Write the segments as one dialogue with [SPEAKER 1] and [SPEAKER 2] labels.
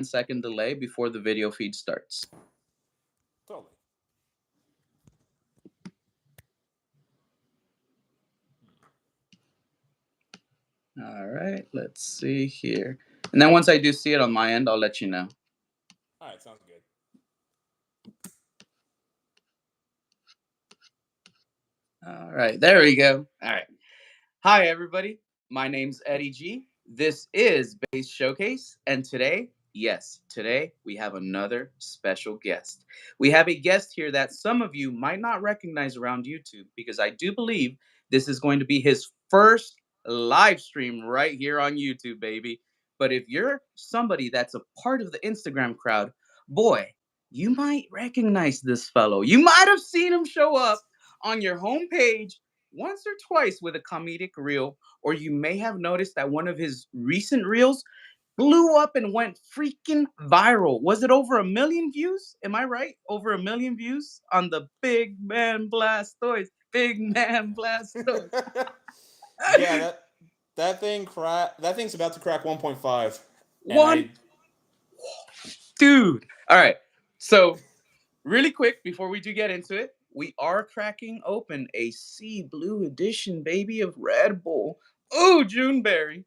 [SPEAKER 1] 10-second delay before the video feed starts.
[SPEAKER 2] Totally.
[SPEAKER 1] All right, let's see here. And then once I do see it on my end, I'll let you know.
[SPEAKER 2] All right, sounds good.
[SPEAKER 1] All right, there we go. All right. Hi, everybody. My name's Eddie G. This is Base Showcase, and today, yes, today we have another special guest. We have a guest here that some of you might not recognize around YouTube because I do believe this is going to be his first live stream right here on YouTube, baby. But if you're somebody that's a part of the Instagram crowd, boy, you might recognize this fellow. You might have seen him show up on your homepage once or twice with a comedic reel, or you may have noticed that one of his recent reels blew up and went freaking viral. Was it over 1 million views? Am I right? Over 1 million views on the Big Man Blastoise. Big Man Blastoise.
[SPEAKER 2] Yeah, that thing's about to crack 1.5, and
[SPEAKER 1] One dude. All right. So really quick, before we do get into it, we are cracking open a Sea Blue edition, baby, of Red Bull. Oh, Juneberry.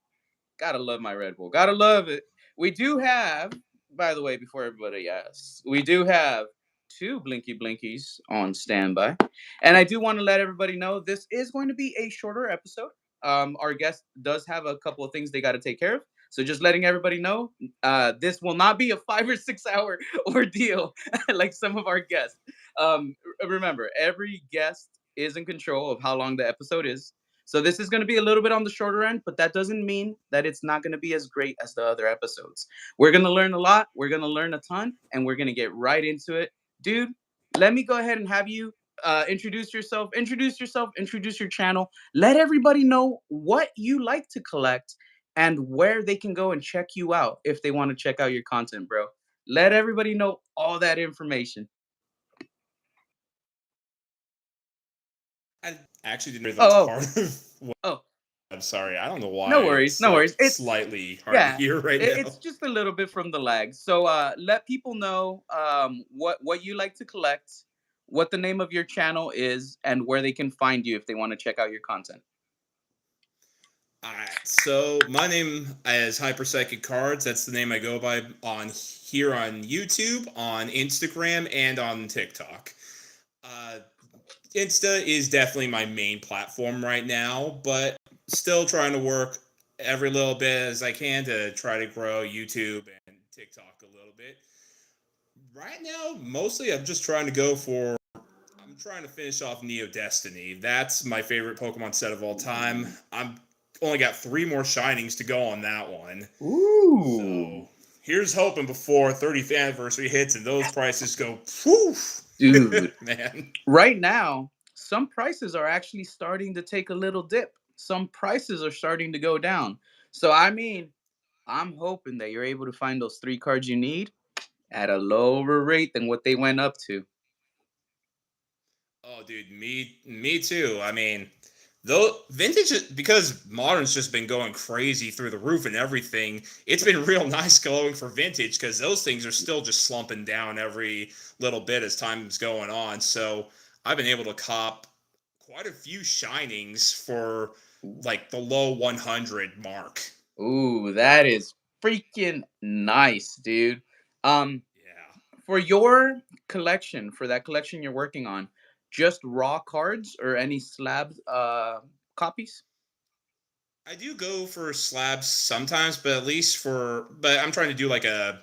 [SPEAKER 1] Gotta love my Red Bull. Gotta love it. We do have, by the way, before everybody asks, we do have two Blinky Blinkies on standby. And I do want to let everybody know this is going to be a shorter episode. Our guest does have a couple of things they got to take care of. So just letting everybody know, this will not be a 5 or 6 hour ordeal like some of our guests. Remember, every guest is in control of how long the episode is. So this is going to be a little bit on the shorter end, but that doesn't mean that it's not going to be as great as the other episodes. We're going to learn a lot, we're going to learn a ton, and we're going to get right into it. Dude, let me go ahead and have you introduce your channel. Let everybody know what you like to collect and where they can go and check you out if they want to check out your content, bro. Let everybody know all that information.
[SPEAKER 2] I actually didn't realize
[SPEAKER 1] Oh,
[SPEAKER 2] that was part of.
[SPEAKER 1] oh,
[SPEAKER 2] I'm sorry. I don't know why
[SPEAKER 1] no worries,
[SPEAKER 2] it's
[SPEAKER 1] no
[SPEAKER 2] like
[SPEAKER 1] worries. It's
[SPEAKER 2] slightly hard to
[SPEAKER 1] yeah,
[SPEAKER 2] hear right now.
[SPEAKER 1] it's just a little bit from the lag. So let people know what you like to collect, what the name of your channel is, and where they can find you if they want to check out your content.
[SPEAKER 2] All right. So my name is Hyperpsychic Cards. That's the name I go by on here on YouTube, on Instagram, and on TikTok. Uh, Insta is definitely my main platform right now, but still trying to work every little bit as I can to try to grow YouTube and TikTok a little bit. Right now, mostly I'm just trying to go for. I'm trying to finish off Neo Destiny. That's my favorite Pokemon set of all time. I'm only got 3 more shinings to go on that one.
[SPEAKER 1] Ooh,
[SPEAKER 2] So here's hoping before 30th anniversary hits and those prices go poof.
[SPEAKER 1] dude.
[SPEAKER 2] Man.
[SPEAKER 1] Right now, some prices are actually starting to take a little dip. Some prices are starting to go down. So I mean, I'm hoping that you're able to find those 3 cards you need at a lower rate than what they went up to.
[SPEAKER 2] Oh, dude, me too. I mean, though vintage because modern's just been going crazy through the roof and everything. It's been real nice going for vintage because those things are still just slumping down every little bit as time's going on. So I've been able to cop quite a few shinings for like the low 100 mark.
[SPEAKER 1] Ooh, that is freaking nice, dude. Um,
[SPEAKER 2] Yeah.
[SPEAKER 1] for your collection, for that collection you're working on, just raw cards or any slab copies?
[SPEAKER 2] I do go for slabs sometimes, but at least but I'm trying to do like a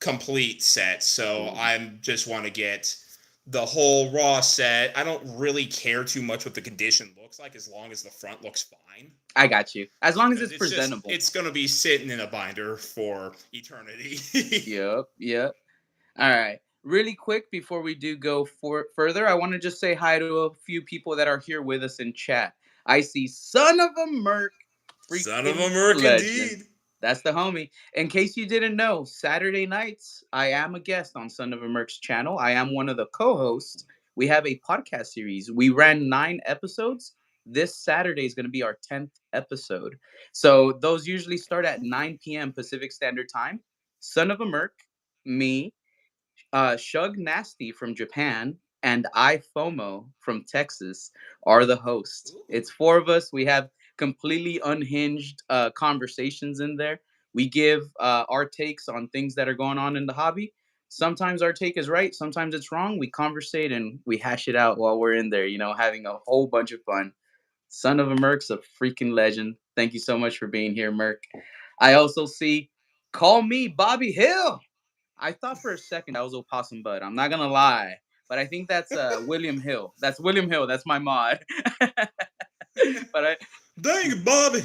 [SPEAKER 2] complete set. So
[SPEAKER 1] Ooh,
[SPEAKER 2] I just want to get the whole raw set. I don't really care too much what the condition looks like as long as the front looks fine.
[SPEAKER 1] I got you. As long as
[SPEAKER 2] Because
[SPEAKER 1] it's presentable.
[SPEAKER 2] it's going to be sitting in a binder for eternity.
[SPEAKER 1] Yep, yep. All right. Really quick before we do go further, I want to just say hi to a few people that are here with us in chat. I see Son of a Merc,
[SPEAKER 2] Son of a
[SPEAKER 1] freaking
[SPEAKER 2] merc
[SPEAKER 1] legend.
[SPEAKER 2] indeed.
[SPEAKER 1] That's the homie. In case you didn't know, Saturday nights, I am a guest on Son of a Merc's channel. I am one of the co hosts. We have a podcast series. We ran 9 episodes. This Saturday is going to be our 10th episode. So those usually start at 9 p.m. Pacific Standard Time. Son of a Merc, me, Shug Nasty from Japan, and I FOMO from Texas are the hosts.
[SPEAKER 2] Ooh.
[SPEAKER 1] It's four of us. We have completely unhinged conversations in there. We give our takes on things that are going on in the hobby. Sometimes our take is right, sometimes it's wrong. We conversate and we hash it out while we're in there, having a whole bunch of fun. Son of a Merc's a freaking legend. Thank you so much for being here, Merc. I also see Call Me Bobby Hill. I thought for a second that was Opossum Bud. I'm not gonna lie, but I think that's William Hill. That's William Hill. That's my mod. but
[SPEAKER 2] Dang it, Bobby.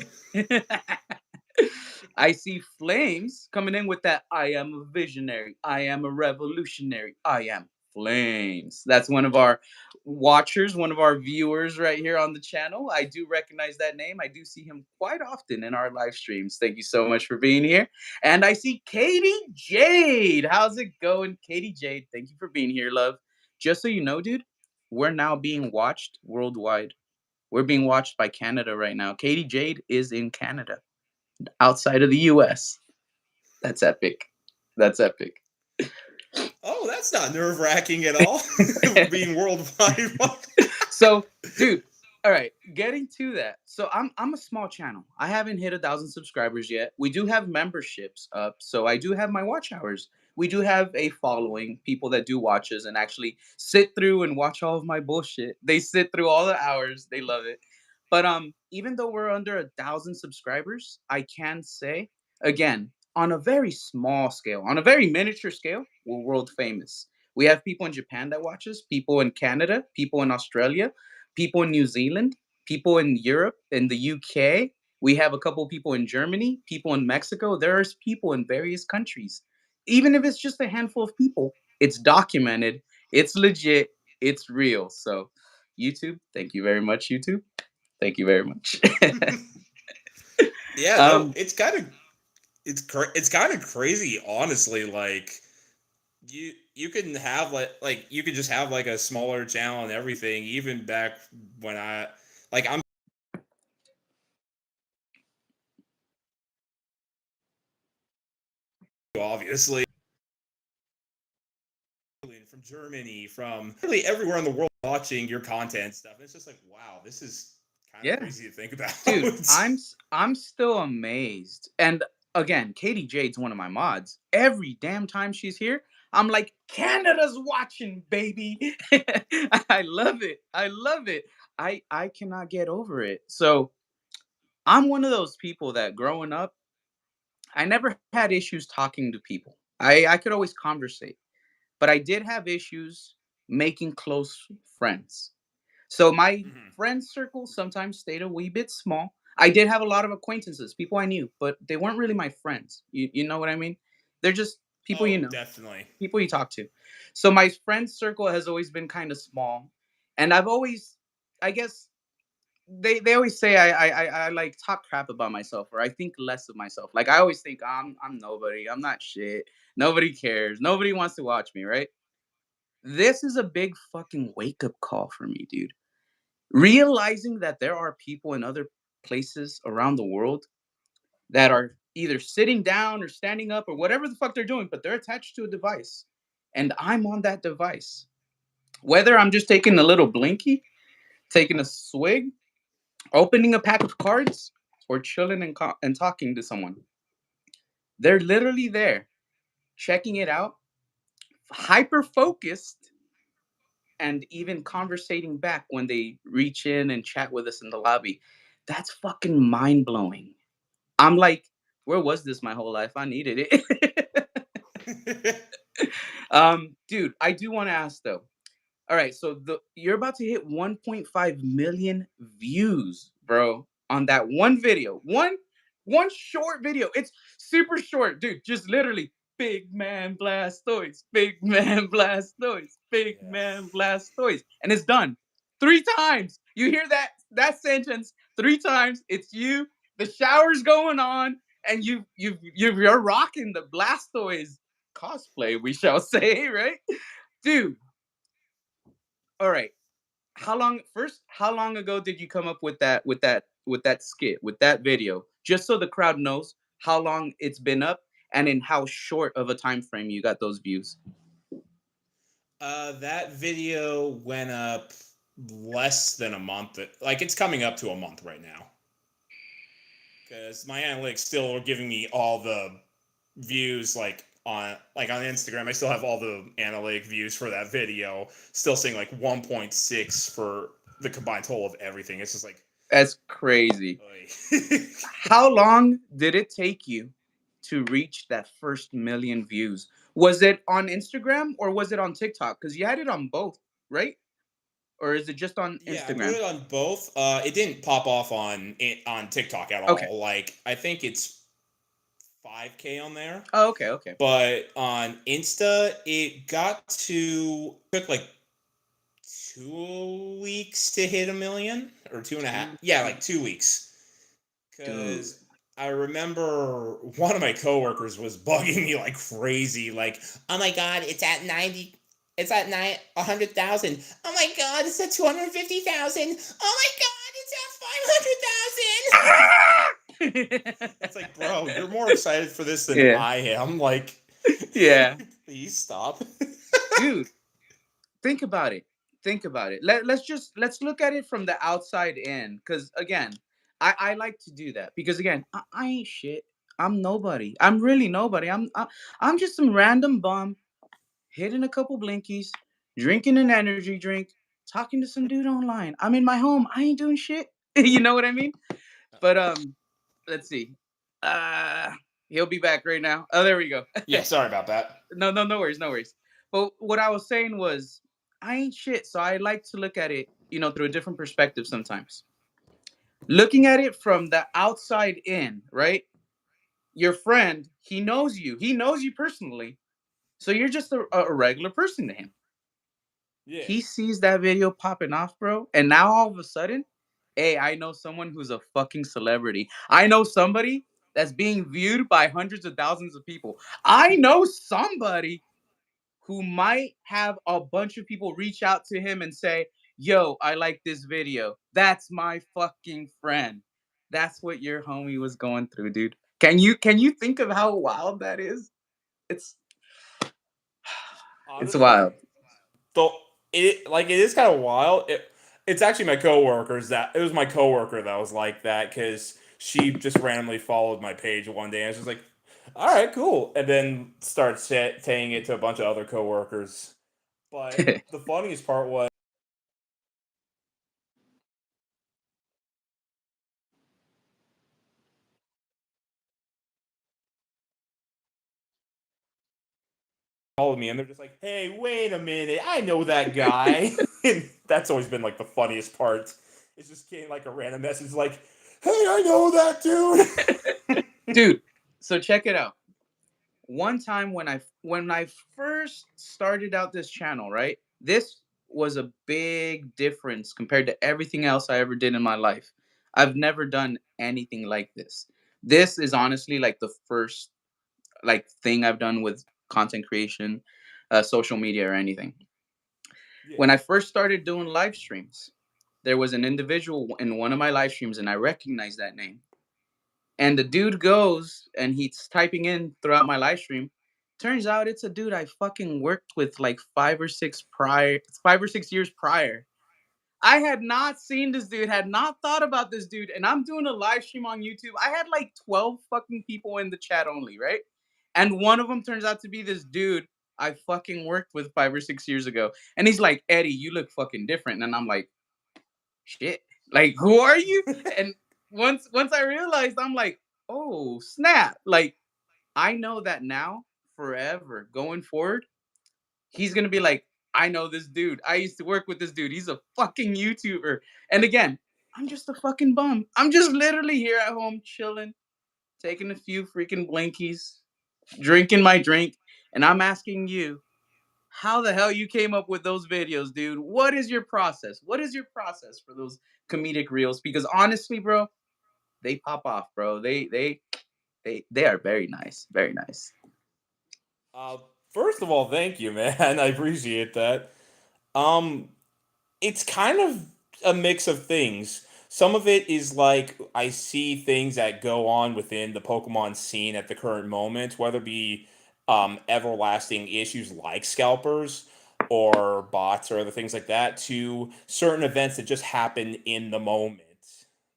[SPEAKER 1] I I see Flames coming in with that I am a visionary. I am a revolutionary. I am Flames. That's one of our watchers, one of our viewers right here on the channel. I do recognize that name. I do see him quite often in our live streams. Thank you so much for being here. And I see Katie Jade. How's it going, Katie Jade? Thank you for being here, love. Just so you know, dude, we're now being watched worldwide. We're being watched by Canada right now. Katie Jade is in Canada outside of the US. That's epic. That's epic.
[SPEAKER 2] Oh, that's not nerve wracking at all. Being worldwide.
[SPEAKER 1] So, dude, all right, getting to that. So I'm a small channel. I haven't hit 1,000 subscribers yet. We do have memberships up, so I do have my watch hours. We do have a following, people that do watches and actually sit through and watch all of my bullshit. They sit through all the hours. They love it. But even though we're under 1,000 subscribers, I can say again, on a very small scale, on a very miniature scale, we're world famous. We have people in Japan that watch us, people in Canada, people in Australia, people in New Zealand, people in Europe, in the UK. We have a couple of people in Germany, people in Mexico. There's people in various countries. Even if it's just a handful of people, it's documented, it's legit, it's real. So, YouTube, thank you very much, YouTube. Thank you very much.
[SPEAKER 2] Yeah, no,
[SPEAKER 1] um,
[SPEAKER 2] it's kind of crazy, honestly. Like you can have like you could just have like a smaller channel and everything. Even back when I'm obviously from Germany, from really everywhere in the world watching your content and stuff. And it's just like, wow, this is kind of
[SPEAKER 1] yeah,
[SPEAKER 2] crazy to think about.
[SPEAKER 1] dude, I'm still amazed. And again, Katie Jade's one of my mods. Every damn time she's here, I'm like, Canada's watching, baby. I love it. I love it. I cannot get over it. So I'm one of those people that growing up, I never had issues talking to people. I could always conversate, but I did have issues making close friends. So my
[SPEAKER 2] Mhm.
[SPEAKER 1] friend circle sometimes stayed a wee bit small. I did have a lot of acquaintances, people I knew, but they weren't really my friends. You know what I mean? They're just people you
[SPEAKER 2] Oh,
[SPEAKER 1] know,
[SPEAKER 2] definitely.
[SPEAKER 1] people you talk to. So my friend circle has always been kind of small, and I've always, I guess, they always say I like talk crap about myself or I think less of myself. Like I always think I'm nobody, I'm not shit, nobody cares, nobody wants to watch me, right? This is a big fucking wake up call for me, dude. Realizing that there are people in other places around the world that are either sitting down or standing up or whatever the fuck they're doing, but they're attached to a device. And I'm on that device. Whether I'm just taking a little blinky, taking a swig, opening a pack of cards, or chilling and talking to someone, they're literally there, checking it out, hyper focused, and even conversating back when they reach in and chat with us in the lobby. That's fucking mind blowing. I'm like, where was this my whole life? I needed it. Dude, I do want to ask though. All right, so you're about to hit 1.5 million views, bro, on that one video. One short video. It's super short, dude. Just literally big man Blastoise, big man Blastoise, big
[SPEAKER 2] Yeah.
[SPEAKER 1] man Blastoise. And it's done. 3 times. You hear that sentence 3 times. It's you. The shower's going on and you're rocking the Blastoise cosplay, we shall say, right? Dude, all right. How long ago did you come up with that skit, with that video? Just so the crowd knows how long it's been up and in how short of a time frame you got those views?
[SPEAKER 2] That video went up less than a month. Like it's coming up to a month right now. Because my analytics still are giving me all the views like on Instagram. I still have all the analytic views for that video. Still seeing like 1.6 for the combined total of everything. It's just like,
[SPEAKER 1] That's crazy.
[SPEAKER 2] oy.
[SPEAKER 1] How long did it take you to reach that first million views? Was it on Instagram or was it on TikTok? Because you had it on both, right? Or is it just on
[SPEAKER 2] Yeah, I'm doing
[SPEAKER 1] Instagram?
[SPEAKER 2] it on both. It didn't pop off on TikTok at
[SPEAKER 1] Okay.
[SPEAKER 2] all. Like I think it's 5K on there.
[SPEAKER 1] Oh, okay, okay.
[SPEAKER 2] But on Insta, it got to took like 2 weeks to hit a million or two and a half.
[SPEAKER 1] Two
[SPEAKER 2] Yeah, like
[SPEAKER 1] weeks.
[SPEAKER 2] 2 weeks.
[SPEAKER 1] Dude.
[SPEAKER 2] Because I remember one of my coworkers was bugging me like crazy. Like, oh my god, it's at 90. It's at 100,000. Oh my god, it's at 250,000. Oh my god, it's at 500,000. It's like, bro, you're more excited for this than
[SPEAKER 1] Yeah.
[SPEAKER 2] I am. Like,
[SPEAKER 1] Yeah.
[SPEAKER 2] please stop.
[SPEAKER 1] Dude, think about it. Think about it. Let's look at it from the outside in. Because again, I like to do that. Because again, I ain't shit. I'm nobody. I'm really nobody. I'm just some random bum hitting a couple blinkies, drinking an energy drink, talking to some dude online. I'm in my home. I ain't doing shit. You know what I mean? But let's see. Uh he'll be back right now. Oh, there we go.
[SPEAKER 2] Yeah, sorry about that.
[SPEAKER 1] No worries, no worries. But what I was saying was, I ain't shit, so I like to look at it, through a different perspective sometimes. Looking at it from the outside in, right? Your friend, he knows you. He knows you personally. So you're just a regular person to him.
[SPEAKER 2] Yeah.
[SPEAKER 1] He sees that video popping off, bro, and now all of a sudden, hey, I know someone who's a fucking celebrity. I know somebody that's being viewed by hundreds of thousands of people. I know somebody who might have a bunch of people reach out to him and say, "Yo, I like this video." That's my fucking friend. That's what your homie was going through, dude. Can you think of how wild that is? It's it's
[SPEAKER 2] Honestly,
[SPEAKER 1] wild.
[SPEAKER 2] so it is kind of wild. It's actually my coworkers that it was my coworker that was like that because she just randomly followed my page one day and I was just like, all right, cool, and then started saying it to a bunch of other coworkers. But the funniest part was followed me and they're just like, hey, wait a minute, I know that guy. And that's always been like the funniest part. It's just getting like a random message like, hey, I know that dude.
[SPEAKER 1] Dude, so check it out. One time when I first started out this channel, right? This was a big difference compared to everything else I ever did in my life. I've never done anything like this. This is honestly like the first like thing I've done with content creation, social media or anything.
[SPEAKER 2] Yeah.
[SPEAKER 1] When I first started doing live streams, there was an individual in one of my live streams and I recognized that name. And the dude goes and he's typing in throughout my live stream. Turns out it's a dude I fucking worked with like 5 or 6 years prior. I had not seen this dude, had not thought about this dude, and I'm doing a live stream on YouTube. I had like 12 fucking people in the chat only, right? And one of them turns out to be this dude I fucking worked with 5 or 6 years ago. And he's like, Eddie, you look fucking different. And I'm like, shit. Like, who are you? And once I realized, I'm like, oh snap. Like, I know that now forever going forward, he's gonna be like, I know this dude. I used to work with this dude. He's a fucking YouTuber. And again, I'm just a fucking bum. I'm just literally here at home chilling, taking a few freaking blinkies, drinking my drink, and I'm asking you, how the hell you came up with those videos, dude? What is your process? What is your process for those comedic reels? Because honestly, bro, they pop off, bro. They are very nice, very nice.
[SPEAKER 2] Uh, First of all, thank you, man. I appreciate that. Um, it's kind of a mix of things. Some of it is like I see things that go on within the Pokemon scene at the current moment, whether it be everlasting issues like scalpers or bots or other things like that, to certain events that just happen in the moment.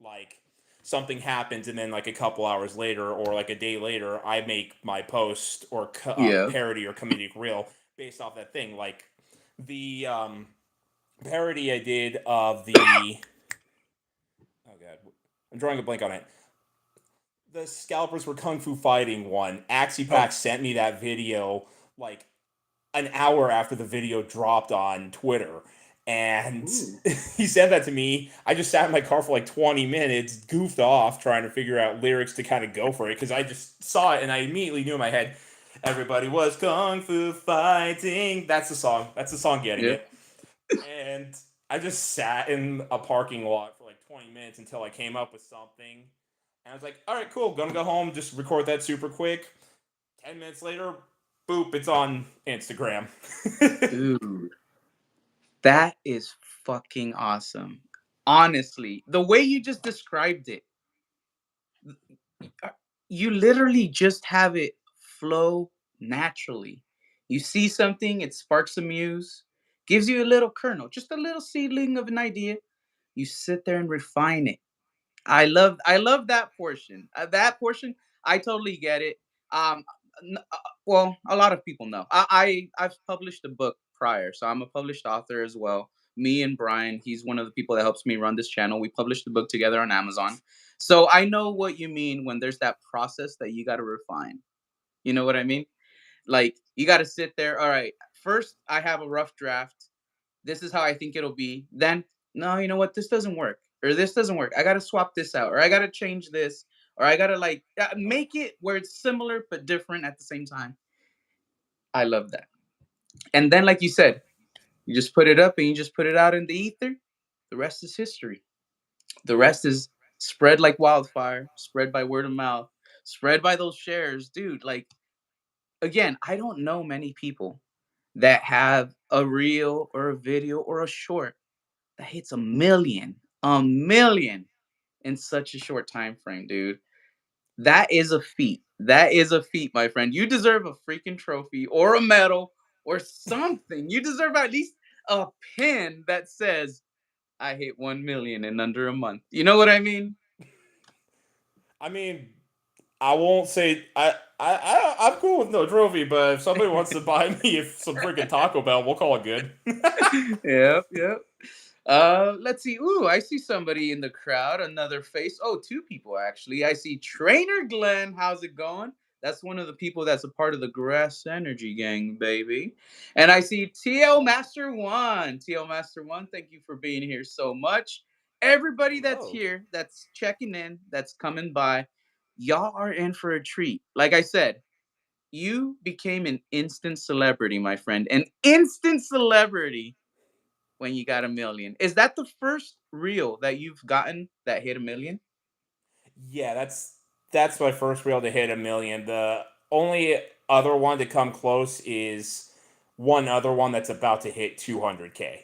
[SPEAKER 2] Like something happens, and then like a couple hours later or like a day later, I make my post or
[SPEAKER 1] Yeah.
[SPEAKER 2] parody or comedic reel based off that thing. Like the parody I did of the oh god, I'm drawing a blank on it. The scalpers were kung fu fighting one.
[SPEAKER 1] Oh.
[SPEAKER 2] AxiPack sent me that video like an hour after the video dropped on Twitter. And
[SPEAKER 1] Ooh.
[SPEAKER 2] he sent that to me. I just sat in my car for like 20 minutes, goofed off trying to figure out lyrics to kind of go for it because I just saw it and I immediately knew in my head, everybody was kung fu fighting. That's the song. That's the song getting
[SPEAKER 1] Yep.
[SPEAKER 2] it. And I just sat in a parking lot for like 20 minutes until I came up with something. And I was like, all right, cool. Gonna go home, just record that super quick. 10 minutes later, boop, it's on Instagram.
[SPEAKER 1] Dude, that is fucking awesome. Honestly, the way you just described it, uh, you literally just have it flow naturally. You see something, it sparks a muse, gives you a little kernel, just a little seedling of an idea. You sit there and refine it. I love that portion. That portion, I totally get it. Um, well, a lot of people know. I've published a book prior, so I'm a published author as well. Me and Brian, he's one of the people that helps me run this channel. We published the book together on Amazon, so I know what you mean when there's that process that you got to refine. You know what I mean? Like you got to sit there. All right, first I have a rough draft. This is how I think it'll be. Then, no, you know what? This doesn't work, or this doesn't work. I got to swap this out, or I got to change this, or I got to like make it where it's similar but different at the same time. I love that. And then, like you said, you just put it up and you just put it out in the ether. The rest is history. The rest is spread like wildfire, spread by word of mouth, spread by those shares, dude. Like again, I don't know many people that have a reel or a video or a short that hits a million in such a short time frame, dude. That is a feat. That is a feat, my friend. You deserve a freaking trophy or a medal or something. You deserve at least a pin that says I hit 1 million in under a month. You know what I mean?
[SPEAKER 2] I mean, I won't say I'm cool with no trophy, but if somebody wants to buy me some freaking Taco Bell, we'll call it good.
[SPEAKER 1] Yep, yep. Let's see. Ooh, I see somebody in the crowd. Another face. Oh, two people actually. I see Trainer Glenn. How's it going? That's one of the people that's a part of the Grass Energy Gang, baby. And I see TL Master One. TL Master One, thank you for being here so much. Everybody that's
[SPEAKER 2] Hello.
[SPEAKER 1] here, that's checking in, that's coming by, y'all are in for a treat. Like I said, you became an instant celebrity, my friend. An instant celebrity when you got a million. Is that the first reel that you've gotten that hit a million?
[SPEAKER 2] Yeah, that's my first reel to hit a million. The only other one to come close is one other one that's about to hit 200K.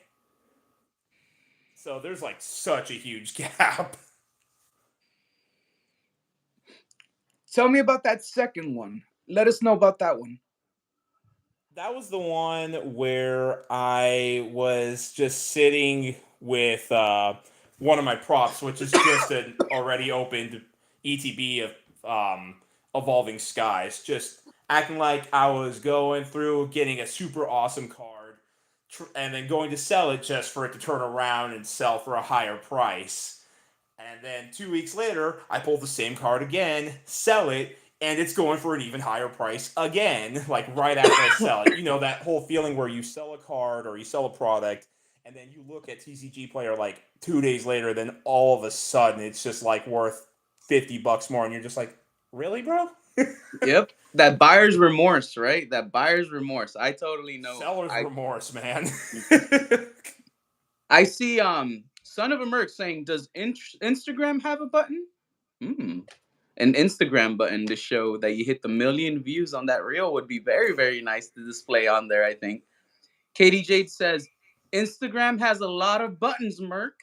[SPEAKER 2] So there's like such a huge gap.
[SPEAKER 1] Tell me about that second one. Let us know about that one.
[SPEAKER 2] That was the one where I was just sitting with one of my props, which is just an already opened ETB of Evolving Skies, just acting like I was going through getting a super awesome card and then going to sell it just for it to turn around and sell for a higher price. And then 2 weeks later, I pull the same card again, sell it, and it's going for an even higher price again, like right after I sell it. You know, that whole feeling where you sell a card or you sell a product, and then you look at TCG Player like 2 days later, then all of a sudden it's just like worth $50 more, and you're just like, really, bro?
[SPEAKER 1] Yep. That buyer's remorse, right? That buyer's remorse. I totally know.
[SPEAKER 2] Seller's remorse, man.
[SPEAKER 1] I see Son of a Merc saying, does Instagram have a button? Hmm. An Instagram button to show that you hit the million views on that reel would be very, very nice to display on there, I think. Katie Jade says, Instagram has a lot of buttons, Merc.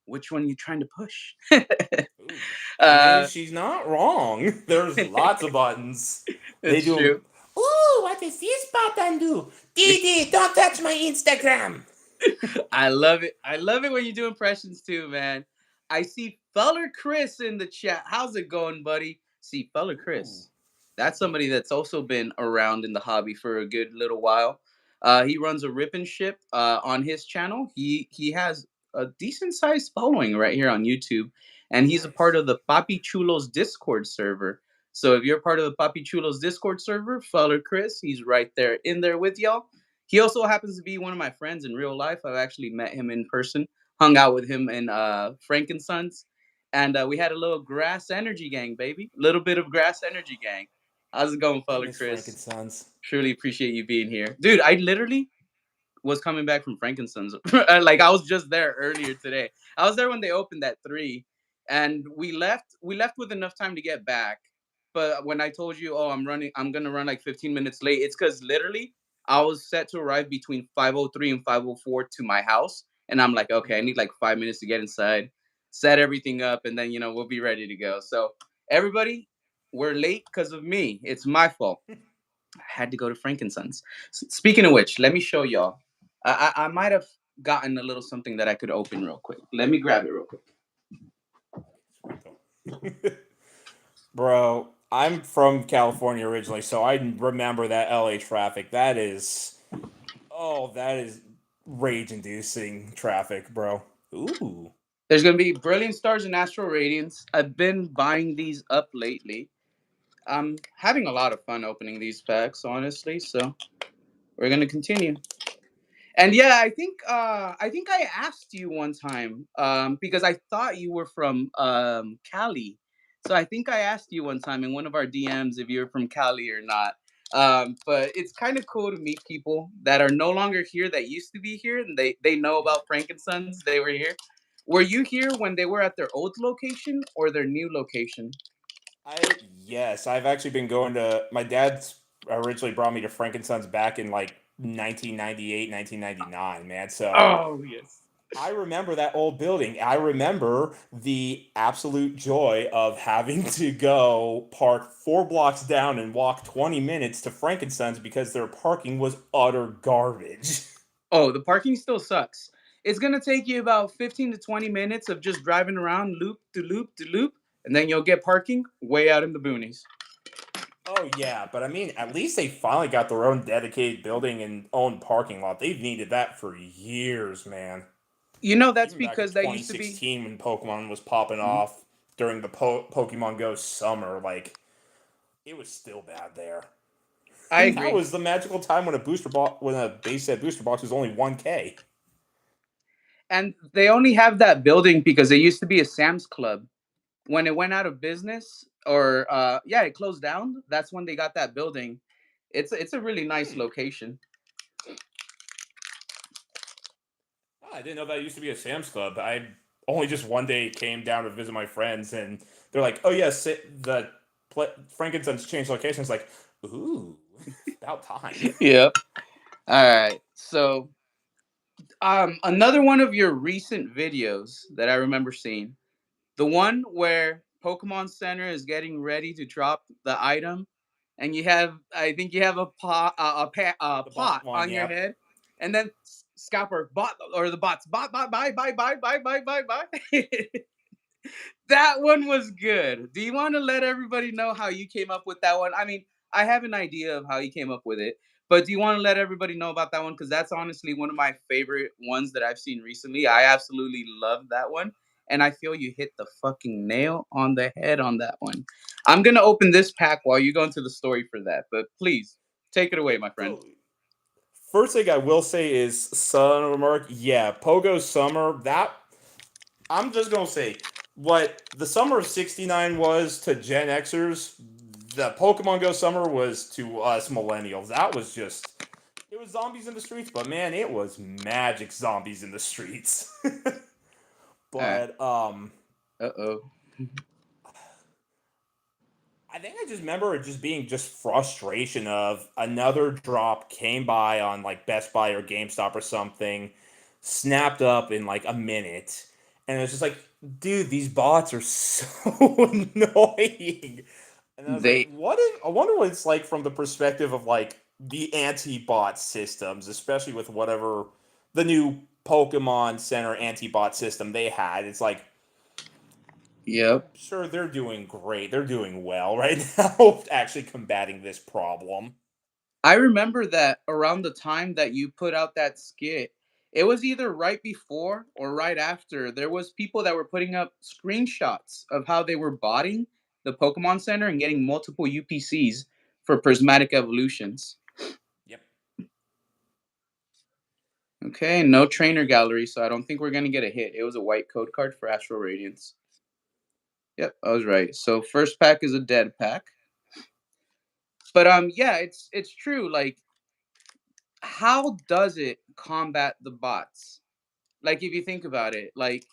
[SPEAKER 1] which one you trying to push?
[SPEAKER 2] Ooh. I mean,
[SPEAKER 1] uh,
[SPEAKER 2] she's not wrong. There's lots of buttons. They
[SPEAKER 1] it's
[SPEAKER 2] do them.
[SPEAKER 1] true.
[SPEAKER 2] Ooh, what does this button do? Didi, don't touch my Instagram.
[SPEAKER 1] I love it. I love it when you do impressions too, man. I see Feller Chris in the chat. How's it going, buddy? See Feller
[SPEAKER 2] Ooh.
[SPEAKER 1] Chris. That's somebody that's also been around in the hobby for a good little while. He runs a rip and ship on his channel. He has a decent sized following right here on YouTube, and he's a part
[SPEAKER 2] Nice.
[SPEAKER 1] of the Papi Chulos Discord server. So if you're part of the Papi Chulos Discord server, Feller Chris, he's right there in there with y'all. He also happens to be one of my friends in real life. I've actually met him in person, hung out with him in Frankensons, and we had a little grass energy gang, baby. Little bit of grass energy gang. How's it going,
[SPEAKER 2] I
[SPEAKER 1] fella
[SPEAKER 2] miss
[SPEAKER 1] Chris?
[SPEAKER 2] Frankensons.
[SPEAKER 1] Truly appreciate you being here, dude. I literally was coming back from Frankensons. Like I was just there earlier today. I was there when they opened at 3, and we left. We left with enough time to get back. But when I told you, oh, I'm gonna run like 15 minutes late, it's because literally I was set to arrive between 5:03 and 5:04 to my house, and I'm like, okay, I
[SPEAKER 2] Mhm.
[SPEAKER 1] need like 5 minutes to get inside, set everything up, and then we'll be ready to go. So everybody, we're late because of me. It's my fault. I had to go to Frankensons. Speaking of which, let me show y'all. I might have gotten a little something that I could open real quick. Let me grab it real quick.
[SPEAKER 2] Bro, I'm from California originally, so I remember that LA traffic. That is rage-inducing traffic, bro. Ooh.
[SPEAKER 1] There's gonna be Brilliant Stars and Astral Radiance. I've been buying these up lately. I'm having a lot of fun opening these packs, honestly. So we're gonna continue. And yeah, I think I asked you one time because I thought you were from Cali. So I think I asked you one time in one of our DMs if you're from Cali or not. But it's kind of cool to meet people that are no longer here that used to be here, and they know about Frankensons. They were here. Were you here when they were at their old location or their new location?
[SPEAKER 2] Yes, I've actually been going to my dad's originally brought me to Frankensons back in like 1998, 1999, man. So
[SPEAKER 1] Oh yes.
[SPEAKER 2] I remember that old building. I remember the absolute joy of having to go park 4 blocks down and walk 20 minutes to Frankensons because their parking was utter garbage.
[SPEAKER 1] Oh, the parking still sucks. It's gonna take you about 15 to 20 minutes of just driving around loop to loop to loop, and then you'll get parking way out in the boonies.
[SPEAKER 2] Oh yeah, but I mean, at least they finally got their own dedicated building and own parking lot. They've needed that for years, man.
[SPEAKER 1] That's
[SPEAKER 2] Even back in
[SPEAKER 1] because that used to be.
[SPEAKER 2] 2016 when Pokemon was popping
[SPEAKER 1] Mhm.
[SPEAKER 2] off during the Pokemon Go summer, like it was still bad there.
[SPEAKER 1] I
[SPEAKER 2] And that
[SPEAKER 1] agree.
[SPEAKER 2] was the magical time when a base set booster box was only 1K.
[SPEAKER 1] And they only have that building because it used to be a Sam's Club. When it went out of business, or yeah, it closed down. That's when they got that building. It's a really nice
[SPEAKER 2] Hmm.
[SPEAKER 1] location.
[SPEAKER 2] Oh, I didn't know that used to be a Sam's Club. I only just one day came down to visit my friends, and they're like, "Oh yes, the Frankenstein's changed location." It's like, ooh, about time.
[SPEAKER 1] Yep. All right. So another one of your recent videos that I remember seeing, the one where Pokemon Center is getting ready to drop the item, and I think you have a pot,
[SPEAKER 2] The
[SPEAKER 1] pot
[SPEAKER 2] bot one,
[SPEAKER 1] on your
[SPEAKER 2] yep.
[SPEAKER 1] head, and then Scalper bot or the bots bye. That one was good. Do you want to let everybody know how you came up with that one? I mean, I have an idea of how you came up with it, but do you want to let everybody know about that one? Because that's honestly one of my favorite ones that I've seen recently. I absolutely love that one. And I feel you hit the fucking nail on the head on that one. I'm going to open this pack while you go into the story for that. But please take it away, my friend.
[SPEAKER 2] So first thing I will say is Son of a Merc. Yeah, Pogo Summer. That I'm just gonna say what the summer of '69 was to Gen Xers. The Pokemon Go summer was to us millennials. That was just it was zombies in the streets, but man, it was magic zombies in the streets.
[SPEAKER 1] All right.
[SPEAKER 2] but
[SPEAKER 1] Uh oh.
[SPEAKER 2] I think I just remember it just being just frustration of another drop came by on like Best Buy or GameStop or something, snapped up in like a minute,
[SPEAKER 3] And it's just like, dude, these bots are so annoying. And I was like,
[SPEAKER 1] They,
[SPEAKER 3] what if I wonder what it's like from the perspective of like the anti-bot systems, especially with whatever the new Pokemon Center anti-bot system they had. It's like, I'm
[SPEAKER 1] yep.
[SPEAKER 3] sure they're doing great. They're doing well right now, actually combating this problem.
[SPEAKER 1] I remember that around the time that you put out that skit, it was either right before or right after. There was people that were putting up screenshots of how they were botting the Pokemon Center and getting multiple UPCs for prismatic evolutions.
[SPEAKER 3] Yep.
[SPEAKER 1] Okay, no trainer gallery, so I don't think we're gonna get a hit. It was a white code card for Astral Radiance. Yep, I was right. So first pack is a dead pack. But yeah, it's true. Like, how does it combat the bots? Like if you think about it, like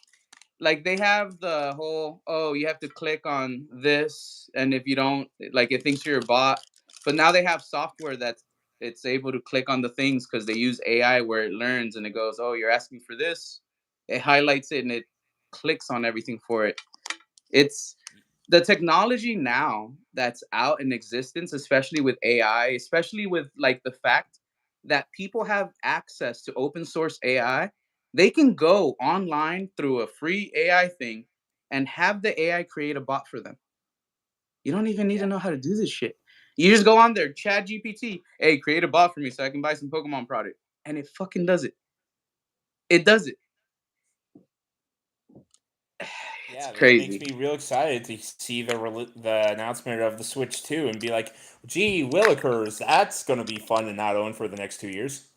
[SPEAKER 1] they have the whole, oh, you have to click on this, and if you don't, like, it thinks you're a bot. But now they have software that's it's able to click on the things because they use AI where it learns and it goes, oh, you're asking for this, it highlights it and it clicks on everything for it. It's the technology now that's out in existence, especially with AI, especially with like the fact that people have access to open source AI. They can go online through a free AI thing and have the AI create a bot for them. You don't even need to
[SPEAKER 3] Yeah.
[SPEAKER 1] know how to do this shit. You just go on there, Chat GPT, hey, create a bot for me so I can buy some Pokemon product. And it fucking does it. It does it. It's
[SPEAKER 3] Yeah, that makes
[SPEAKER 1] crazy.
[SPEAKER 3] me real excited to see the announcement of the Switch 2 and be like, gee, Willikers, that's going to be fun to not own for the next 2 years.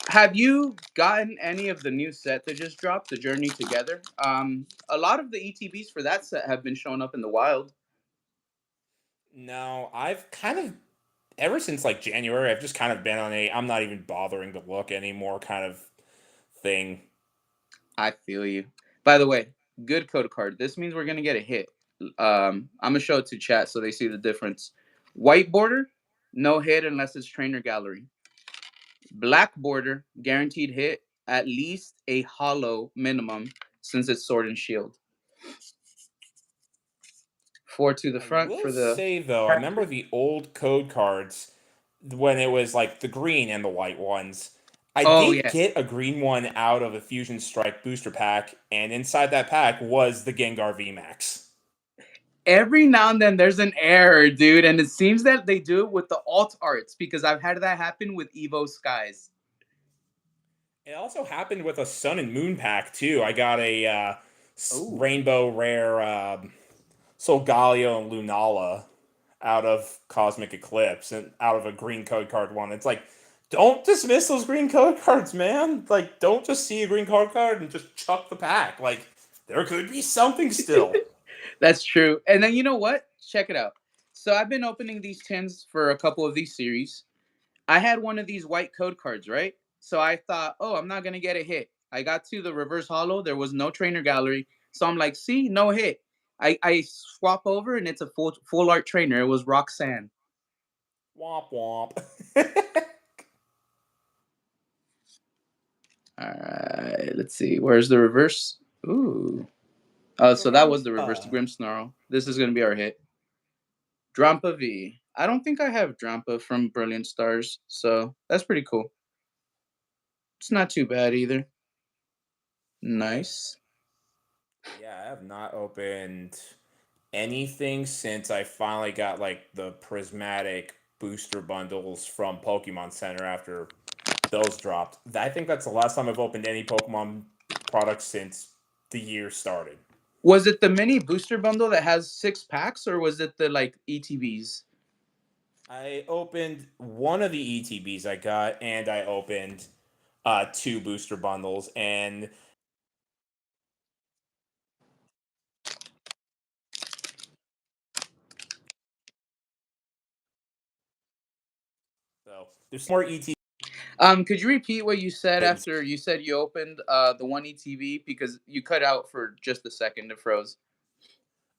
[SPEAKER 1] Have you gotten any of the new set that just dropped, the Journey Together? A lot of the ETBs for that set have been showing up in the wild.
[SPEAKER 3] No, I've kind of, ever since like January, I've just kind of been on a I'm not even bothering to look anymore kind of thing.
[SPEAKER 1] I feel you. By the way, good code card. This means we're gonna get a hit. I'm gonna show it to chat so they see the difference. White border, no hit unless it's trainer gallery. Black border, guaranteed hit, at least a hollow minimum since it's sword and shield. Four to the
[SPEAKER 3] I
[SPEAKER 1] front
[SPEAKER 3] will
[SPEAKER 1] for the
[SPEAKER 3] say though, I remember
[SPEAKER 1] package.
[SPEAKER 3] the old code cards when it was like the green and the white ones. I
[SPEAKER 1] Oh
[SPEAKER 3] did
[SPEAKER 1] yes.
[SPEAKER 3] get a green one out of a Fusion Strike booster pack, and inside that pack was the Gengar VMAX.
[SPEAKER 1] Every now and then there's an error, dude, and it seems that they do it with the alt arts because I've had that happen with Evo Skies.
[SPEAKER 3] It also happened with a Sun and Moon pack too. I got a
[SPEAKER 1] Oh,
[SPEAKER 3] rainbow rare Solgaleo and Lunala out of Cosmic Eclipse and out of a green code card one. It's like, don't dismiss those green code cards, man. Like, don't just see a green code card and just chuck the pack. Like, there could be something still.
[SPEAKER 1] that's true. And then you know what? Check it out. So I've been opening these tins for a couple of these series. I had one of these white code cards, right? So I thought, oh, I'm not gonna get a hit. I got to the reverse hollow. There was no trainer gallery, so I'm like, see, no hit. I swap over and it's a full art trainer. It was Roxanne.
[SPEAKER 3] Womp womp.
[SPEAKER 1] All right, let's see. Where's the reverse? Ooh. Oh, so that was the reverse
[SPEAKER 3] Drampa.
[SPEAKER 1] Grimmsnarl. This is gonna be our hit. Drampa V. I don't think I have Drampa from Brilliant Stars, so that's pretty cool. It's not too bad either. Nice.
[SPEAKER 3] Yeah, I have not opened anything since I finally got like the prismatic booster bundles from Pokemon Center after those dropped. I think that's the last time I've opened any Pokemon products since the year started.
[SPEAKER 1] Was it the mini booster bundle that has 6 packs, or was it the like ETBs?
[SPEAKER 3] I opened one of the ETBs I got, and I opened two booster bundles, and so there's more ETBs.
[SPEAKER 1] Could you repeat what you said after you said you opened the one ETB because you cut out for just a second? It froze.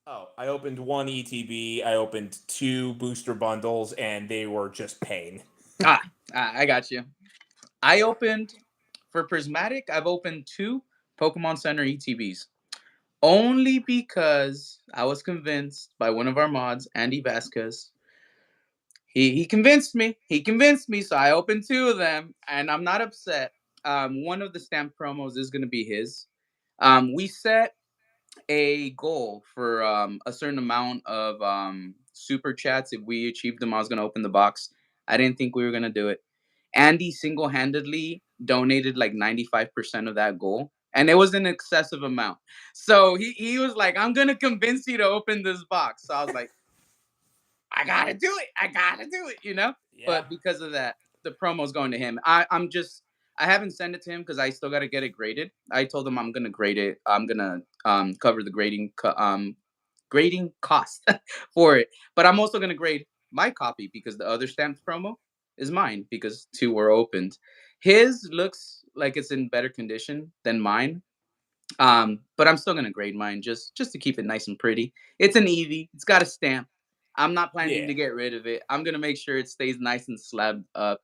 [SPEAKER 3] Oh, I opened one ETB. I opened two booster bundles, and they were just pain.
[SPEAKER 1] Ah, I got you. I
[SPEAKER 3] Yeah.
[SPEAKER 1] opened for Prismatic. I've opened two Pokemon Center ETBs. Only because I was convinced by one of our mods, Andy Vasquez. He convinced me. He convinced me. So I opened two of them, and I'm not upset. One of the stamp promos is going to be his. We set a goal for a certain amount of super chats. If we achieved them, I was going to open the box. I didn't think we were going to do it. Andy single handedly donated like 95% of that goal. And it was an excessive amount. So he was like, I'm going to convince you to open this box. So I was like, I gotta do it. I gotta do it, you know?
[SPEAKER 3] Yeah.
[SPEAKER 1] But because of that, the promo's going to him. I'm just I haven't sent it to him because I still gotta get it graded. I told him I'm gonna grade it. I'm gonna cover the grading cost for it. But I'm also gonna grade my copy because the other stamped promo is mine because two were opened. His looks like it's in better condition than mine. But I'm still gonna grade mine just to keep it nice and pretty. It's an Eevee. It's got a stamp. I'm not planning
[SPEAKER 3] Yeah.
[SPEAKER 1] to get rid of it. I'm gonna make sure it stays nice and slabbed up.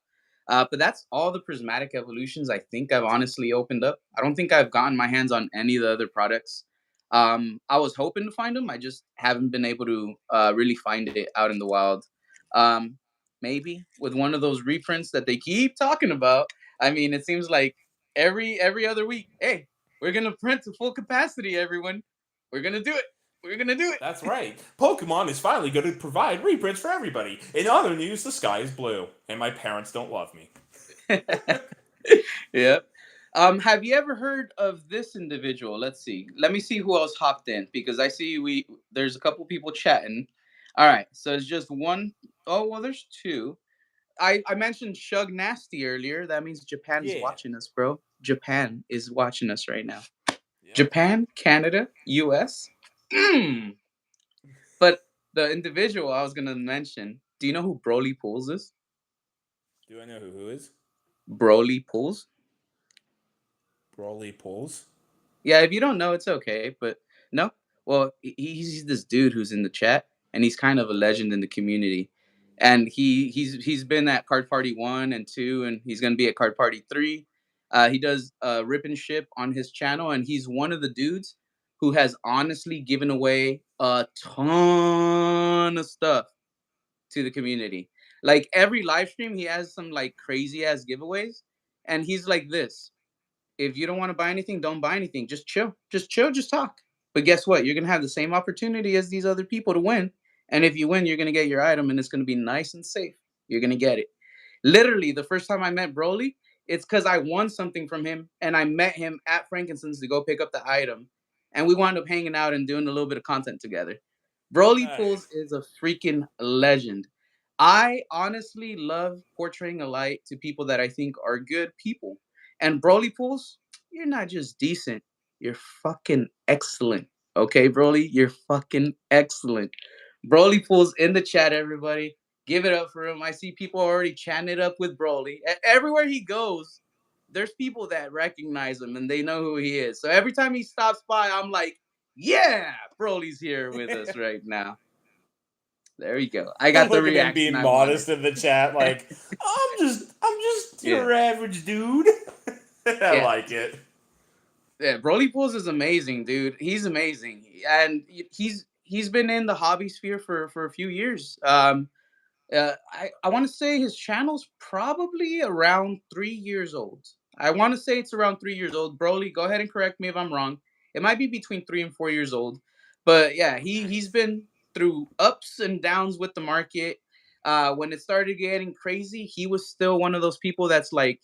[SPEAKER 1] But that's all the prismatic evolutions I think I've honestly opened up. I don't think I've gotten my hands on any of the other products. I was hoping to find them. I just haven't been able to really find it out in the wild. Um, Maybe with one of those reprints that they keep talking about. I mean, it seems like every other week. Hey, we're gonna print to full capacity, everyone. We're gonna do it. We're gonna do
[SPEAKER 3] That's right. Pokemon is finally going to provide reprints for everybody. In other news, the sky is blue, and my parents don't love me.
[SPEAKER 1] it. Yep. Have you ever heard of this individual? Let's see. Let me see who else hopped in because I see we there's a couple people chatting. All right, so it's just one. Oh well, there's two. I mentioned Shug Nasty earlier. That means Japan's
[SPEAKER 3] Yeah.
[SPEAKER 1] watching us, bro. Japan is watching us right now.
[SPEAKER 3] Yep.
[SPEAKER 1] Japan, Canada, US. Mm. But the individual I was gonna mention, do you know who Broly Pools is?
[SPEAKER 3] Do I know who is?
[SPEAKER 1] Broly Pools?
[SPEAKER 3] Broly Pulls.
[SPEAKER 1] Yeah, if you don't know, it's okay. But no, well, he's this dude who's in the chat, and he's kind of a legend in the community. And he's been at Card Party 1 and 2, and he's gonna be at Card Party 3. He does rip and ship on his channel, and he's one of the dudes who has honestly given away a ton of stuff to the community. Like every live stream, he has some like crazy ass giveaways, and he's like this: if you don't want to buy anything, don't buy anything. Just chill, just talk. But guess what? You're gonna have the same opportunity as these other people to win, and if you win, you're gonna get your item, and it's gonna be nice and safe. You're gonna get it. Literally, the first time I met Broly, it's because I won something from him, and I met him at Frankincense to go pick up the item, and we wound up hanging out and doing a little bit of content together. Broly Pools
[SPEAKER 3] Nice.
[SPEAKER 1] is a freaking legend. I honestly love portraying a light to people that I think are good people. And Broly Pools, you're not just decent, you're fucking excellent. Okay, Broly, you're fucking excellent. Broly Pools in the chat, everybody. Give it up for him. I see people already chatting it up with Broly. Everywhere he goes, there's people that recognize him and they know who he is. So every time he stops by, I'm like, yeah, Broly's here with us right now. There you go. I got the
[SPEAKER 3] Look at him
[SPEAKER 1] reaction
[SPEAKER 3] being
[SPEAKER 1] I wanted.
[SPEAKER 3] modest in the chat, like, I'm just
[SPEAKER 1] Yeah.
[SPEAKER 3] your average dude. I
[SPEAKER 1] Yeah.
[SPEAKER 3] like it.
[SPEAKER 1] Yeah, Broly Pools is amazing, dude. He's amazing, and he's been in the hobby sphere for a few years. I want to say his channel's probably around 3 years old. I want to say it's around 3 years old. Broly, go ahead and correct me if I'm wrong. It might be between 3 and 4 years old, but yeah, he's
[SPEAKER 3] Nice.
[SPEAKER 1] been through ups and downs with the market. When it started getting crazy, he was still one of those people that's like,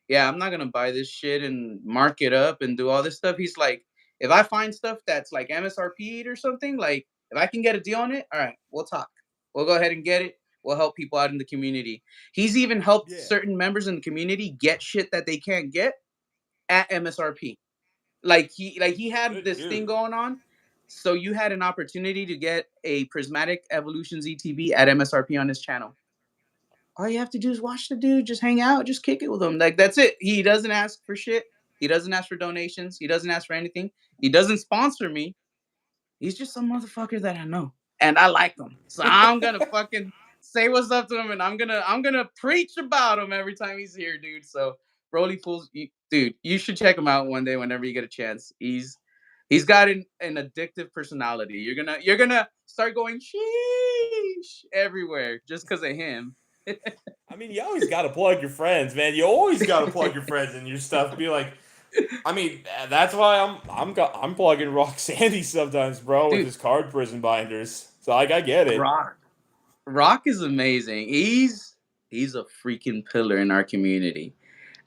[SPEAKER 1] yeah, I'm not gonna buy this shit and mark it up and do all this stuff. He's like, if I find stuff that's like MSRP'd or something, like if I can get a deal on it, all right, we'll talk. We'll go ahead and get it. We'll help people out in the community. He's even helped
[SPEAKER 3] Yeah.
[SPEAKER 1] certain members in the community get shit that they can't get at MSRP. Like he had
[SPEAKER 3] Good
[SPEAKER 1] this thing
[SPEAKER 3] dude.
[SPEAKER 1] going on. So you had an opportunity to get a Prismatic Evolutions ETB at MSRP on his channel. All you have to do is watch the dude, just hang out, just kick it with him. Like that's it. He doesn't ask for shit. He doesn't ask for donations. He doesn't ask for anything. He doesn't sponsor me. He's just some motherfucker that I know. And I like him. So I'm gonna fucking say what's up to him and I'm gonna preach about him every time he's here, dude. So Broly Fools, dude, you should check him out one day whenever you get a chance. He's got an addictive personality. You're gonna start going sheesh everywhere just because of him.
[SPEAKER 3] I mean, you always got to plug your friends, man. You always got to plug your friends in your stuff. Be like, I mean, that's why I'm plugging Rock Sandy sometimes, bro, with
[SPEAKER 1] Dude,
[SPEAKER 3] his card prison binders. So like, I get it.
[SPEAKER 1] Rock. Rock is amazing. He's a freaking pillar in our community.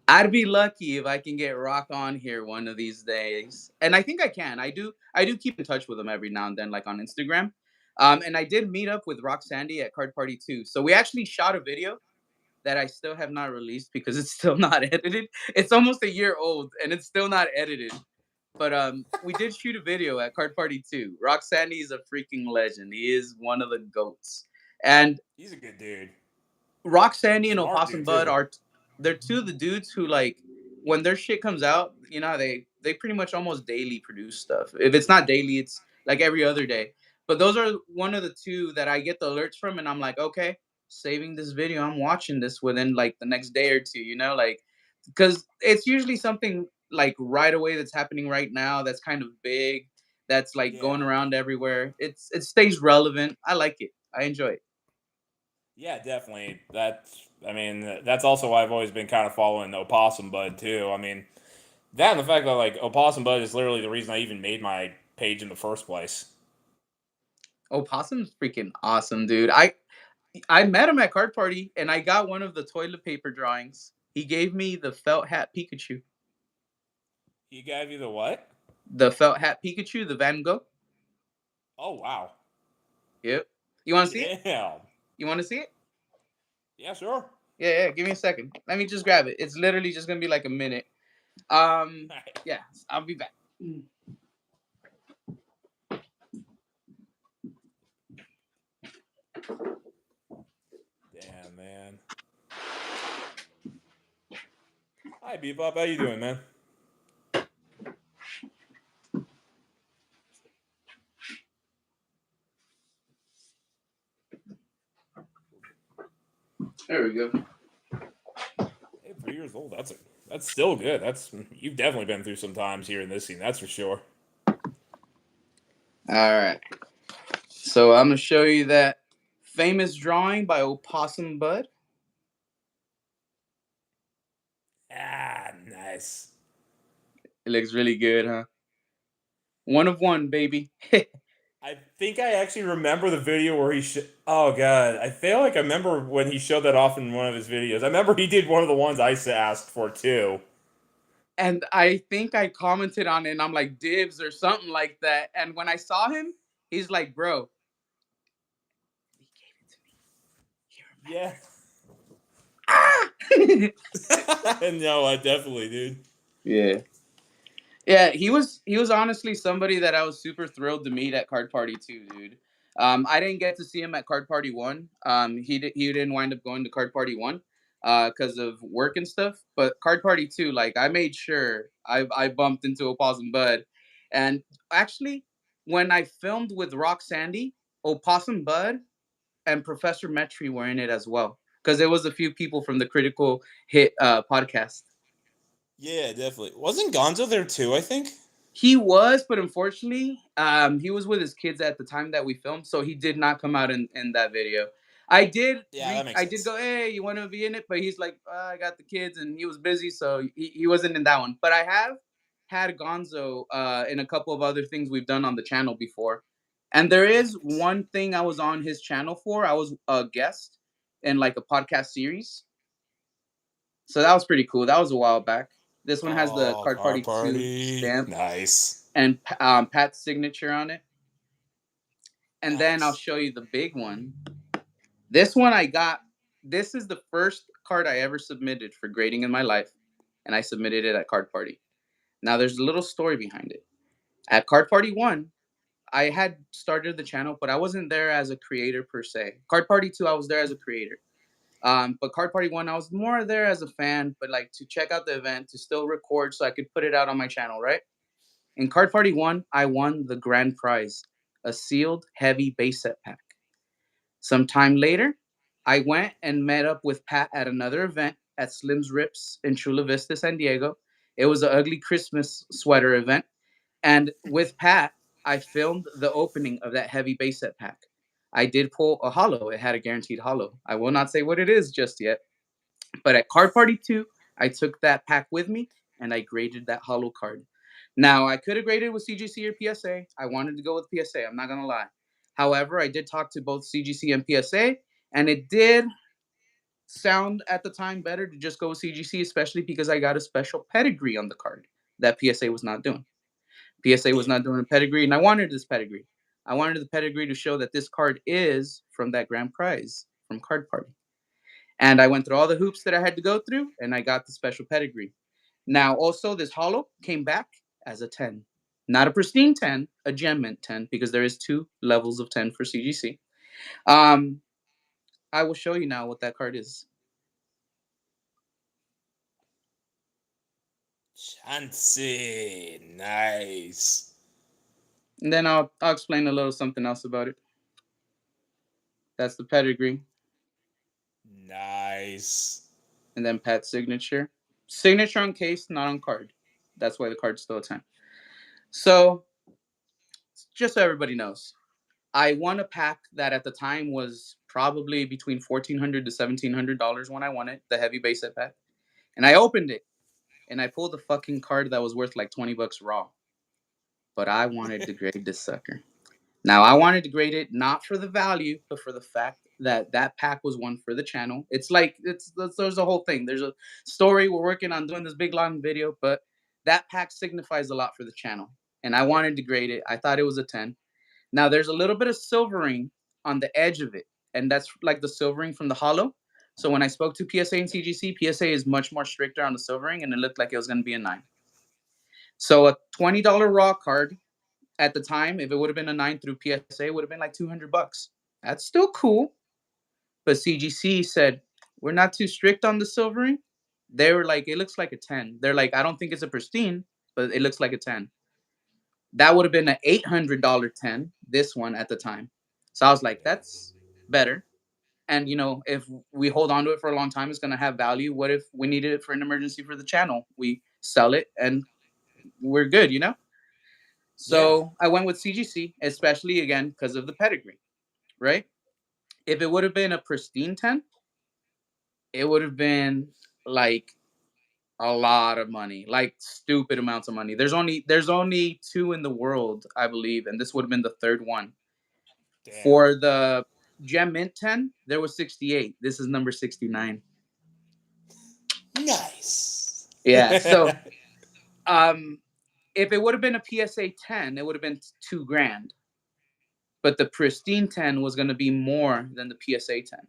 [SPEAKER 1] I'd be lucky if I can get Rock on here one of these days, and I think I can. I do keep in touch with him every now and then, like on Instagram. And I did meet up with Rock Sandy at Card Party 2. So we actually shot a video that I still have not released because it's still not edited. It's almost a year old and it's still not edited. But we did shoot a video at Card Party 2. Rock Sandy is a freaking legend. He is one of the goats. And
[SPEAKER 3] He's a good dude.
[SPEAKER 1] Rock Sandy and
[SPEAKER 3] Smart
[SPEAKER 1] Opossum
[SPEAKER 3] dude
[SPEAKER 1] Bud
[SPEAKER 3] too.
[SPEAKER 1] are they're two of the dudes who like when their shit comes out, they pretty much almost daily produce stuff. If it's not daily, it's like every other day. But those are one of the two that I get the alerts from and I'm like, okay, saving this video, I'm watching this within like the next day or two, like because it's usually something like right away that's happening right now that's kind of big, that's like
[SPEAKER 3] Yeah.
[SPEAKER 1] going around everywhere. It stays relevant. I like it. I enjoy it.
[SPEAKER 3] Yeah, definitely. I mean, that's also why I've always been kind of following Opossum Bud too. I mean, that and the fact that like Opossum Bud is literally the reason I even made my page in the first place.
[SPEAKER 1] Oh, Possum's freaking awesome, dude. I met him at Card Party, and I got one of the toilet paper drawings. He gave me the felt hat Pikachu.
[SPEAKER 3] He gave you the what?
[SPEAKER 1] The felt hat Pikachu, the Van Gogh.
[SPEAKER 3] Oh wow.
[SPEAKER 1] Yep. You want to see it?
[SPEAKER 3] Damn.
[SPEAKER 1] You want to see it?
[SPEAKER 3] Yeah, sure.
[SPEAKER 1] Yeah, yeah. Give me a second. Let me just grab it. It's literally just gonna be like a minute. Yeah. I'll be back.
[SPEAKER 3] Damn, man. Hi, Bebop. How you doing, man?
[SPEAKER 1] There we go.
[SPEAKER 3] Hey, 3 years old. That's still good. You've definitely been through some times here in this scene. That's for sure.
[SPEAKER 1] All right. So I'm gonna show you that famous drawing by Opossum Bud.
[SPEAKER 3] Ah, nice.
[SPEAKER 1] It looks really good, huh? One of one, baby.
[SPEAKER 3] I think I actually remember the video where oh god, I feel like I remember when he showed that off in one of his videos. I remember he did one of the ones I asked for too.
[SPEAKER 1] And I think I commented on it and I'm like dibs or something like that. And when I saw him, he's like, bro, he gave it to me.
[SPEAKER 3] Yeah.
[SPEAKER 1] Ah!
[SPEAKER 3] No, I definitely, dude.
[SPEAKER 1] Yeah. Yeah, he was honestly somebody that I was super thrilled to meet at Card Party 2, dude. I didn't get to see him at Card Party 1. He didn't wind up going to Card Party 1 because of work and stuff. But Card Party 2, like I made sure I bumped into Opossum Bud. And actually, when I filmed with Rock Sandy, Opossum Bud and Professor Metri were in it as well. Because there was a few people from the Critical Hit podcast.
[SPEAKER 3] Yeah, definitely. Wasn't Gonzo there too, I think?
[SPEAKER 1] He was, but unfortunately, he was with his kids at the time that we filmed, so he did not come out in that video.
[SPEAKER 3] Yeah, that makes
[SPEAKER 1] I did
[SPEAKER 3] sense.
[SPEAKER 1] go, hey, you want to be in it? But he's like, I got the kids, and he was busy, so he wasn't in that one. But I have had Gonzo in a couple of other things we've done on the channel before, and there is
[SPEAKER 3] Nice.
[SPEAKER 1] one thing I was on his channel for. I was a guest in like a podcast series, so that was pretty cool. That was a while back. This one has the
[SPEAKER 3] Oh,
[SPEAKER 1] Card
[SPEAKER 3] car
[SPEAKER 1] Party 2
[SPEAKER 3] party.
[SPEAKER 1] stamp
[SPEAKER 3] Nice.
[SPEAKER 1] and Pat's signature on it. And then I'll
[SPEAKER 3] Nice.
[SPEAKER 1] show you the big one. This one I got. This is the first card I ever submitted for grading in my life, and I submitted it at Card Party. Now there's a little story behind it. At Card Party 1, I had started the channel, but I wasn't there as a creator per se. Card Party 2, I was there as a creator. But Card Party 1, I was more there as a fan, but like to check out the event, to still record so I could put it out on my channel, right? In Card Party 1, I won the grand prize, a sealed heavy base set pack. Some time later, I went and met up with Pat at another event at Slim's Rips in Chula Vista, San Diego. It was an ugly Christmas sweater event. And with Pat, I filmed the opening of that heavy base set pack. I did pull a hollow. It had a guaranteed hollow. I will not say what it is just yet. But at Card Party 2, I took that pack with me and I graded that hollow card. Now, I could have graded with CGC or PSA. I wanted to go with PSA. I'm not going to lie. However, I did talk to both CGC and PSA, and it did sound at the time better to just go with CGC, especially because I got a special pedigree on the card that PSA was not doing. PSA was
[SPEAKER 2] Yeah.
[SPEAKER 1] not doing a pedigree, and I wanted this pedigree. I wanted the pedigree to show that this card is from that grand prize from Card Party. And I went through all the hoops that I had to go through, and I got the special pedigree. Now, also, this hollow came back as a 10. Not a pristine 10, a gem mint 10, because there is two levels of 10 for CGC. Um, I will show you now what that card is.
[SPEAKER 2] Chansey. Nice.
[SPEAKER 1] And then I'll explain a little something else about it. That's the pedigree.
[SPEAKER 2] Nice.
[SPEAKER 1] And then Pat's signature. Signature on case, not on card. That's why the card's still a 10. So, just so everybody knows, I won a pack that at the time was probably between $1,400 to $1,700 when I won it, the heavy base set pack. And I opened it and I pulled a fucking card that was worth like 20 bucks raw. But I wanted to grade this sucker. Now, I wanted to grade it not for the value, but for the fact that that pack was one for the channel. It's like, there's a whole thing. There's a story. We're working on doing this big long video, but that pack signifies a lot for the channel. And I wanted to grade it. I thought it was a 10. Now, there's a little bit of silvering on the edge of it, and that's like the silvering from the hollow. So when I spoke to PSA and CGC, PSA is much more stricter on the silvering, and it looked like it was going to be a 9. So a $20 raw card at the time, if it would have been a 9 through PSA, would have been like 200 bucks. That's still cool. But CGC said, we're not too strict on the silvering. They were like, it looks like a 10. They're like, I don't think it's a pristine, but it looks like a 10. That would have been an $800 10, this one at the time. So I was like, that's better. And, if we hold on to it for a long time, it's going to have value. What if we needed it for an emergency for the channel? We sell it and we're good.
[SPEAKER 2] Yeah.
[SPEAKER 1] So I went with CGC, especially again because of the pedigree, right? If it would have been a pristine 10, it would have been like a lot of money, like stupid amounts of money. There's only two in the world, I believe, and this would have been the third one.
[SPEAKER 2] Damn.
[SPEAKER 1] For the Gem Mint 10, there was 68. This is number 69.
[SPEAKER 2] Nice.
[SPEAKER 1] Yeah. So if it would have been a PSA 10, it would have been 2 grand. But the pristine 10 was going to be more than the PSA 10.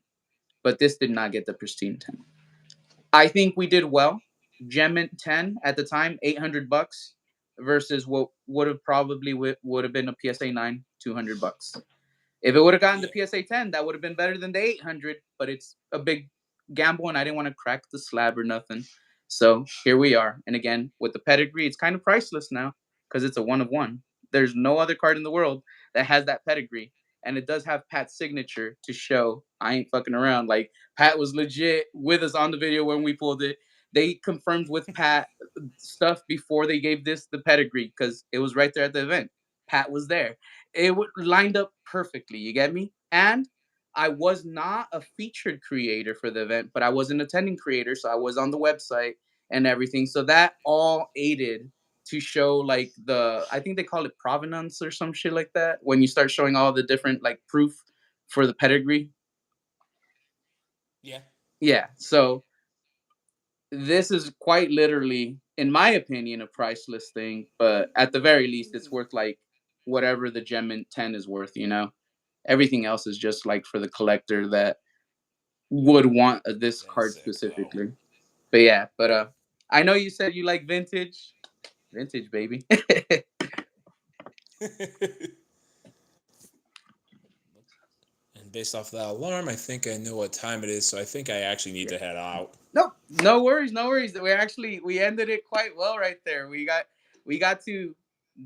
[SPEAKER 1] But this did not get the pristine 10. I think we did well. Gem Mint 10 at the time, 800 bucks versus what would have probably would have been a PSA 9, 200 bucks. If it would have gotten
[SPEAKER 2] Yeah.
[SPEAKER 1] the PSA 10, that would have been better than the 800, but it's a big gamble and I didn't want to crack the slab or nothing. So here we are. And again, with the pedigree, it's kind of priceless now because it's a 1 of 1. There's no other card in the world that has that pedigree. And it does have Pat's signature to show I ain't fucking around. Like, Pat was legit with us on the video when we pulled it. They confirmed with Pat stuff before they gave this the pedigree because it was right there at the event. Pat was there. It lined up perfectly. You get me? And I was not a featured creator for the event, but I was an attending creator, so I was on the website and everything. So that all aided to show like I think they call it provenance or some shit like that when you start showing all the different like proof for the pedigree.
[SPEAKER 2] Yeah.
[SPEAKER 1] Yeah. So this is quite literally, in my opinion, a priceless thing, but at the very least, it's worth like whatever the Gem Mint 10 is worth. Everything else is just like for the collector that would want this
[SPEAKER 2] That's
[SPEAKER 1] card
[SPEAKER 2] sick, though.
[SPEAKER 1] specifically. But yeah, I know you said you like vintage. Vintage, baby.
[SPEAKER 2] And based off that alarm, I think I know what time it is, so I think I actually need to head out.
[SPEAKER 1] No, no worries, no worries. We ended it quite well right there. We got to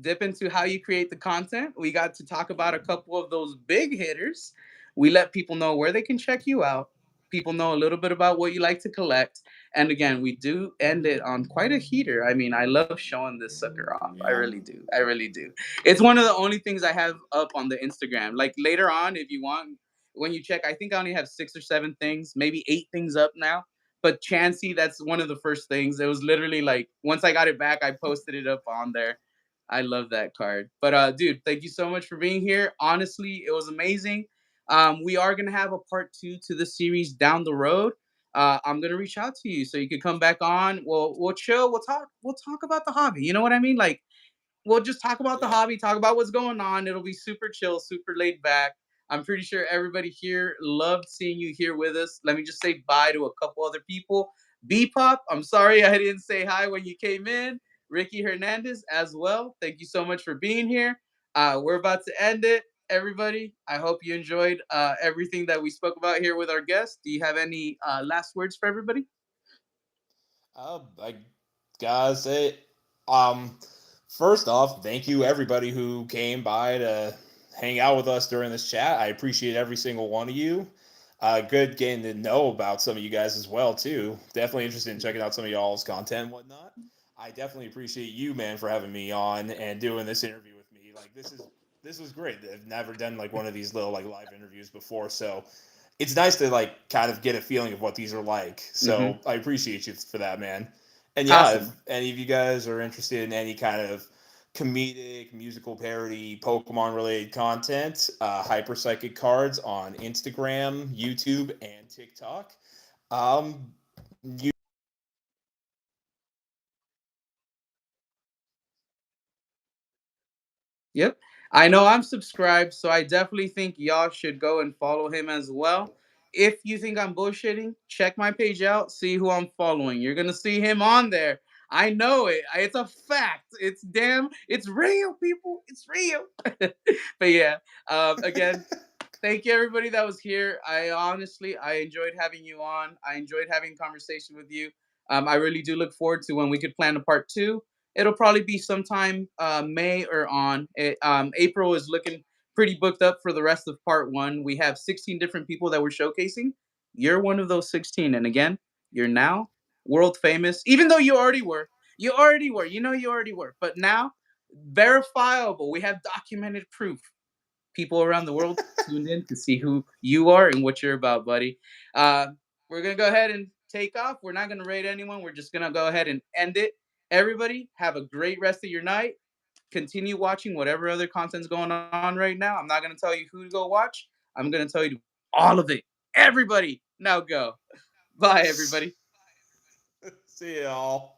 [SPEAKER 1] dip into how you create the content. We got to talk about a couple of those big hitters. We let people know where they can check you out. people know a little bit about what you like to collect. And again, we do end it on quite a heater. I mean, I love showing this sucker off. I
[SPEAKER 3] Yeah.
[SPEAKER 1] really do. I really do. It's one of the only things I have up on the Instagram. Like later on, if you want, when you check, I think I only have 6 or 7 things, maybe 8 things up now. But Chansey, that's one of the first things. It was literally like once I got it back, I posted it up on there. I love that card. But dude, thank you so much for being here. Honestly, it was amazing. We are gonna have a part 2 to the series down the road. I'm gonna reach out to you so you can come back on. We'll chill. We'll talk about the hobby. You know what I mean? Like we'll just talk about the
[SPEAKER 2] Yeah.
[SPEAKER 1] hobby, talk about what's going on. It'll be super chill, super laid back. I'm pretty sure everybody here loved seeing you here with us. Let me just say bye to a couple other people. B Pop, I'm sorry I didn't say hi when you came in. Ricky Hernandez as well. Thank you so much for being here. We're about to end it. Everybody, I hope you enjoyed everything that we spoke about here with our guests. Do you have any last words for everybody?
[SPEAKER 2] I gotta say, um, first off, thank you everybody who came by to hang out with us during this chat. I appreciate every single one of you. Good getting to know about some of you guys as well too. Definitely interested in checking out some of y'all's content and whatnot. I definitely appreciate you, man, for having me on and doing this interview with me. Like this was great. I've never done like one of these little like live interviews before, so it's nice to like kind of get a feeling of what these are like.
[SPEAKER 1] Mm-hmm.
[SPEAKER 2] So I appreciate you for that, man. And yeah, if
[SPEAKER 1] Awesome.
[SPEAKER 2] any of you guys are interested in any kind of comedic, musical parody, Pokemon related content, Hyper Psychic Cards on Instagram, YouTube, and TikTok. Um, you
[SPEAKER 1] Yep. I know I'm subscribed, so I definitely think y'all should go and follow him as well. If you think I'm bullshitting, check my page out, see who I'm following. You're gonna see him on there. I know it. It's a fact. It's real, people. It's real. But yeah, again, thank you everybody that was here. I enjoyed having you on. I enjoyed having conversation with you. I really do look forward to when we could plan a part 2. It'll probably be sometime May or on. April is looking pretty booked up for the rest of part 1. We have 16 different people that we're showcasing. You're one of those 16, and again, you're now world famous. Even though you already were, you already were. You know you already were, but now verifiable. We have documented proof. People around the world tuned in to see who you are and what you're about, buddy. Uh, we're gonna go ahead and take off. We're not gonna rate anyone. We're just gonna go ahead and end it. Everybody, have a great rest of your night. Continue watching whatever other content's going on right now. I'm not gonna tell you who to go watch. I'm gonna tell you all of it. Everybody, now go. Bye, everybody.
[SPEAKER 2] see y'all.